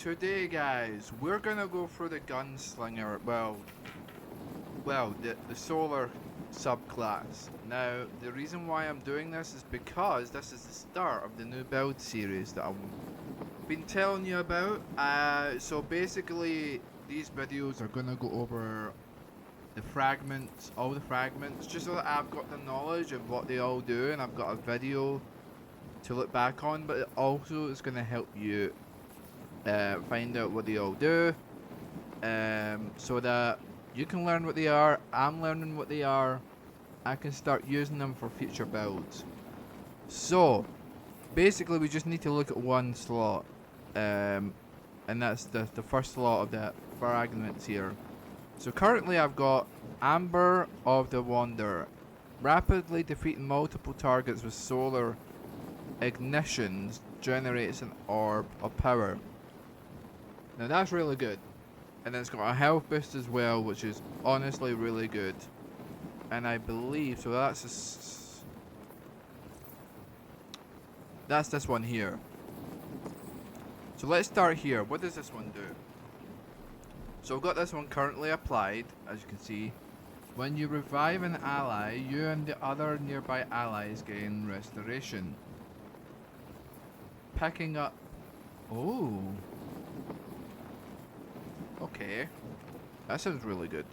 today, guys, we're gonna go through the gunslinger. The solar subclass. Now, the reason why I'm doing this is because this is the start of the new build series that I've been telling you about. So basically, these videos are gonna go over the fragments, all the fragments, just so that I've got the knowledge of what they all do, and I've got a video to look back on. But it also is gonna help you find out what they all do, so that you can learn what they are. I'm learning what they are. I can start using them for future builds. So basically, we just need to look at one slot, and that's the first slot of the fragments here. So currently, I've got Amber of the Wanderer, rapidly defeating multiple targets with solar ignitions generates an orb of power. Now that's really good. And then it's got a health boost as well, which is honestly really good. And I believe, so that's this one here. So let's start here. What does this one do? So I've got this one currently applied, as you can see. When you revive an ally, you and the other nearby allies gain restoration. Picking up... Oh... Okay, that sounds really good.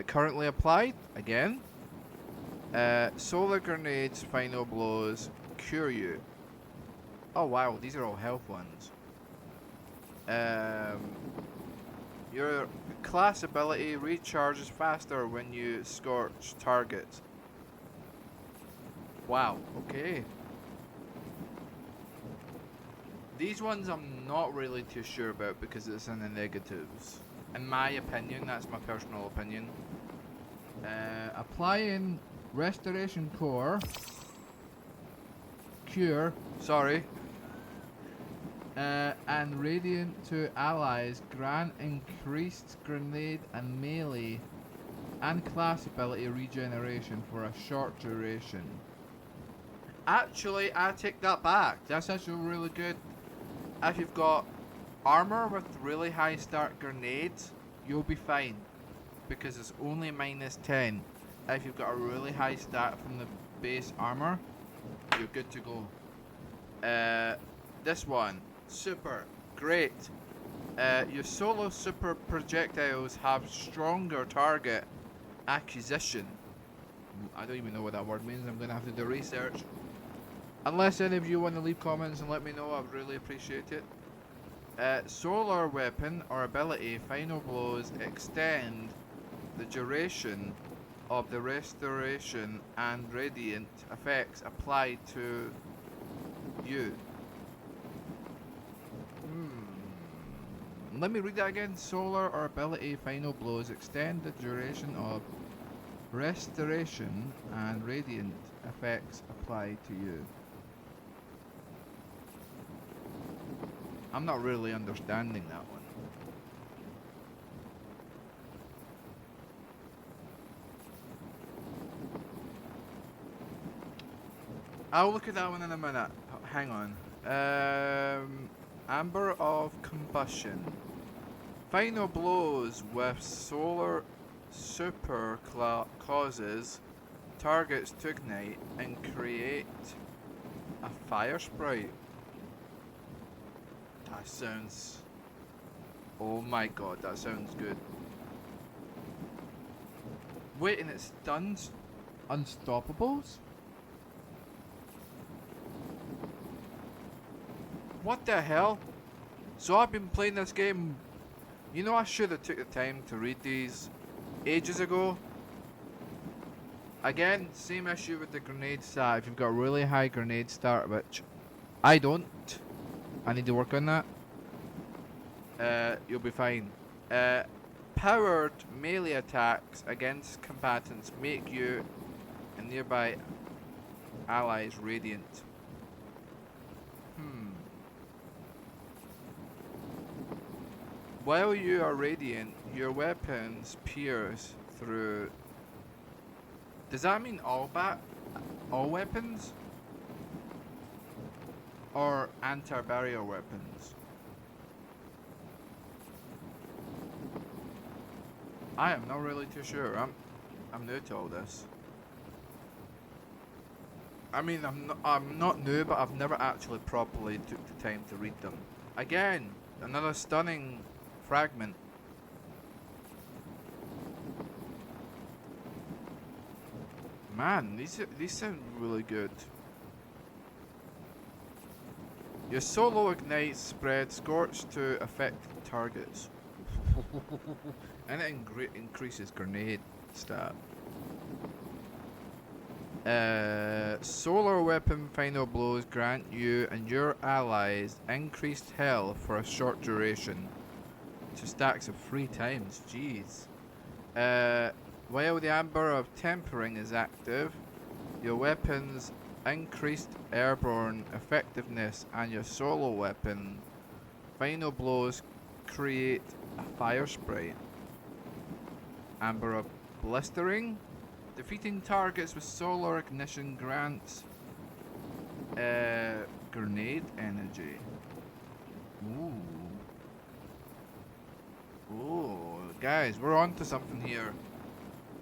Currently applied, again. Solar grenades, final blows, cure you. Oh wow, these are all health ones. Your class ability recharges faster when you scorch targets. Wow, okay. These ones I'm not really too sure about because it's in the negatives. In my opinion, that's my personal opinion. Applying Restoration Core, Cure, sorry, and Radiant to allies grant increased grenade and melee and class ability regeneration for a short duration. Actually, I take that back. That's actually really good. If you've got armor with really high start grenades, you'll be fine, because it's only -10. If you've got a really high stat from the base armor, you're good to go. This one, super, great. Your solo super projectiles have stronger target acquisition. I don't even know what that word means. I'm gonna have to do research. Unless any of you want to leave comments and let me know, I'd really appreciate it. Solar weapon or ability, final blows extend the duration of the restoration and radiant effects applied to you. Let me read that again. Solar or ability, final blows extend the duration of restoration and radiant effects applied to you. I'm not really understanding that one. I'll look at that one in a minute. Hang on. Amber of Combustion. Final blows with solar super causes targets to ignite and create a fire sprite. That sounds... Oh my god, that sounds good. Wait, and it stuns unstoppables? What the hell? So I've been playing this game... You know, I should have took the time to read these ages ago. Again, same issue with the grenade stat. If you've got a really high grenade start, which I don't, I need to work on that. You'll be fine. Powered melee attacks against combatants make you and nearby allies radiant. While you are radiant, your weapons pierce through. Does that mean all weapons? Or anti-barrier weapons? I am not really too sure. I'm new to all this. I mean, I'm not new, but I've never actually properly took the time to read them. Again, another stunning fragment. Man, these sound really good. Your solo ignite spread scorch to affected targets. And it increases grenade stat. Solar weapon final blows grant you and your allies increased health for a short duration. 2 stacks of 3 times. Jeez. While the Amber of Tempering is active, your weapon's increased airborne effectiveness and your solo weapon final blows create a fire spray. Amber of Blistering. Defeating targets with solar ignition grants grenade energy. Ooh. Ooh, guys, we're on to something here.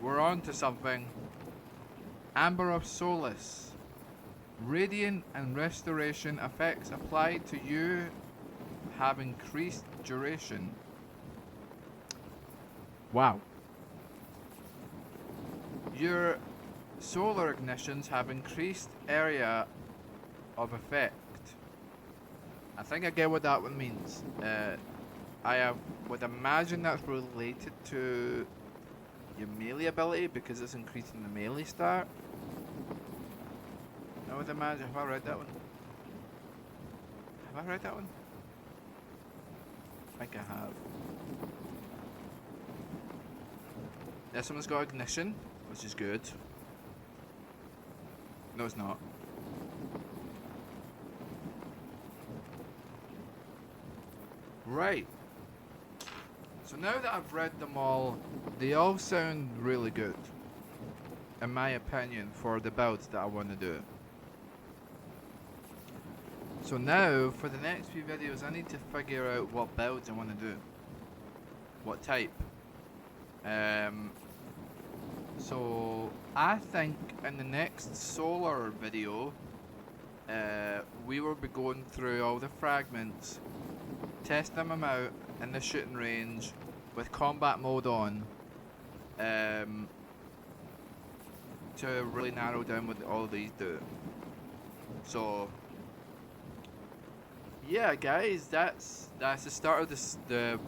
We're on to something. Amber of Solace. Radiant and restoration effects applied to you have increased duration. Wow. Your solar ignitions have increased area of effect. I think I get what that one means. Would imagine that's related to your melee ability because it's increasing the melee stat. I would imagine. Have I read that one? Have I read that one? I think I have. This one's got ignition, which is good. No, it's not. Right. So now that I've read them all, they all sound really good, in my opinion, for the builds that I want to do. So now, for the next few videos, I need to figure out what builds I want to do. What type. So I think in the next solar video, we will be going through all the fragments, testing them out in the shooting range with combat mode on, to really narrow down what all of these do. So yeah, guys, that's the start of the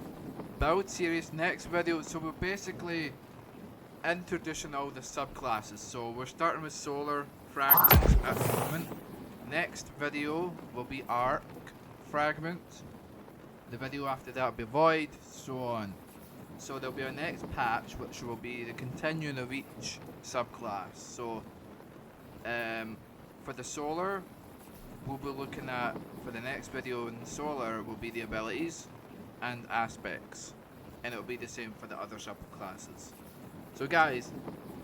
build series. Next video, so we're basically introducing all the subclasses. So we're starting with solar fragments at the moment. Next video will be arc fragments. The video after that will be void, so on. So there'll be a next patch which will be the continuing of each subclass. So for the solar, we'll be looking at, for the next video in solar, will be the abilities and aspects, and it'll be the same for the other subclasses. So guys,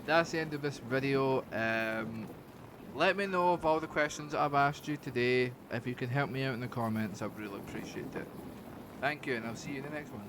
that's the end of this video. Let me know of all the questions that I've asked you today. If you can help me out in the comments, I'd really appreciate it. Thank you, and I'll see you in the next one.